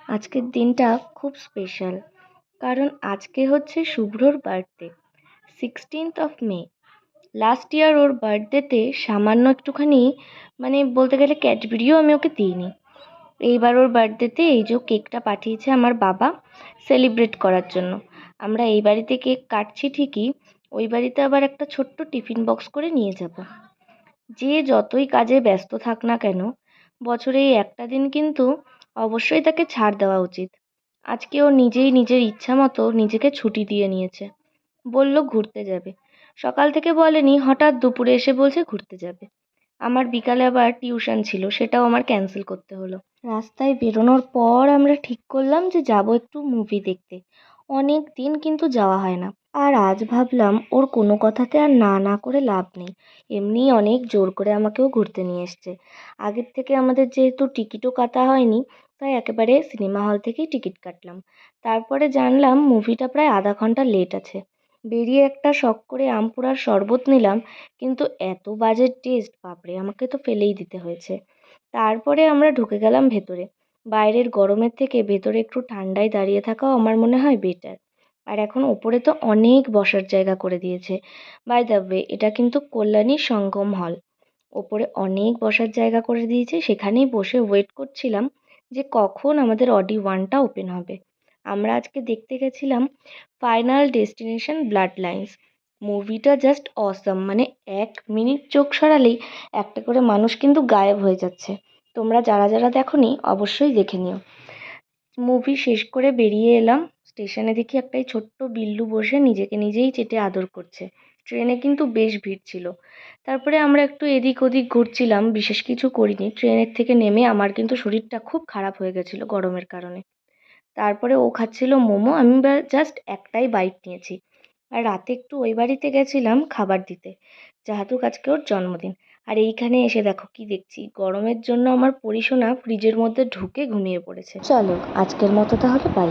আজকের দিনটা খুব স্পেশাল, কারণ আজকে হচ্ছে শুভ্রর birthday, 16th of May। Last year ওর বার্থডেতে সামান্য একটুখানি বলতে গেলে ক্যাডবেরিও আমি ওকে দিইনি। এইবার ওর বার্থডেতে এই যে কেকটা পাঠিয়েছে আমার বাবা সেলিব্রেট করার জন্য। আমরা এই বাড়িতে কেক কাটছি ঠিকই, ওই বাড়িতে আবার একটা ছোট্ট টিফিন বক্স করে নিয়ে যাব। যে যতই কাজে ব্যস্ত থাক না কেন, বছরে এই একটা দিন কিন্তু অবশ্যই তাকে ছাড় দেওয়া উচিত। আজকে ও নিজেই নিজের ইচ্ছা মতো নিজেকে ছুটি দিয়ে নিয়েছে। বলল ঘুরতে যাবে। সকাল থেকে বলেনি, হঠাৎ দুপুরে এসে বলছে ঘুরতে যাবে। আমার বিকালে আবার টিউশন ছিল, সেটাও আমার ক্যান্সেল করতে হলো। রাস্তায় বেরোনোর পর আমরা ঠিক করলাম যে যাব একটু মুভি দেখতে। অনেক দিন কিন্তু যাওয়া হয় না। আর আজ ভাবলাম ওর কোনো কথাতে আর না না করে লাভ নেই। এমনিই অনেক জোর করে আমাকেও ঘুরতে নিয়ে এসছে। আগের থেকে আমাদের যেহেতু টিকিটও কাটা হয়নি, তাই একেবারে সিনেমা হল থেকেই টিকিট কাটলাম। তারপরে জানলাম মুভিটা প্রায় আধা ঘন্টা লেট আছে। বেরিয়ে একটা শখ করে আম পোড়ার শরবত নিলাম, কিন্তু এত বাজে টেস্ট, বাপরে, আমাকে তো ফেলেই দিতে হয়েছে। তারপরে আমরা ঢুকে গেলাম ভেতরে। বাইরের গরমের থেকে ভেতরে একটু ঠান্ডায় দাঁড়িয়ে থাকাও আমার মনে হয় বেটার। আর এখন ওপরে তো অনেক বসার জায়গা করে দিয়েছে। বাই দ্য ওয়ে, এটা কিন্তু কল্যাণী সঙ্গম হল। ওপরে অনেক বসার জায়গা করে দিয়েছে, সেখানেই বসে ওয়েট করছিলাম যে কখন আমাদের অডি 1টা ওপেন হবে। আমরা আজকে দেখতে গেছিলাম ফাইনাল ডেস্টিনেশন ব্লাড লাইন্স। মুভিটা জাস্ট অসম, 1 মিনিট চোখ সরালেই একটা করে মানুষ কিন্তু গায়েব হয়ে যাচ্ছে। তোমরা যারা যারা দেখোনি অবশ্যই দেখে নিও। মুভি শেষ করে বেরিয়ে এলাম। স্টেশনে দেখি একটা এই ছোট্ট বিল্লু বসে নিজেকে নিজেই চেটে আদর করছে। ট্রেনে কিন্তু বেশ ভিড় ছিল। তারপরে আমরা একটু এদিক ওদিক ঘুরছিলাম, বিশেষ কিছু করিনি। ট্রেনের থেকে নেমে আমার কিন্তু শরীরটা খুব খারাপ হয়ে গেছিলো গরমের কারণে। তারপরে ও খাচ্ছিল মোমো, আমি জাস্ট একটাই বাইট নিয়েছি। আর রাতে একটু ওই বাড়িতে গেছিলাম খাবার দিতে, যেহেতু আজকে ওর জন্মদিন। আর এইখানে এসে দেখো কি দেখছি, গরমের জন্য আমার পরিশোনা ফ্রিজের মধ্যে ঢুকে ঘুমিয়ে পড়েছে। চলো আজকের মতো তাহলে বাই।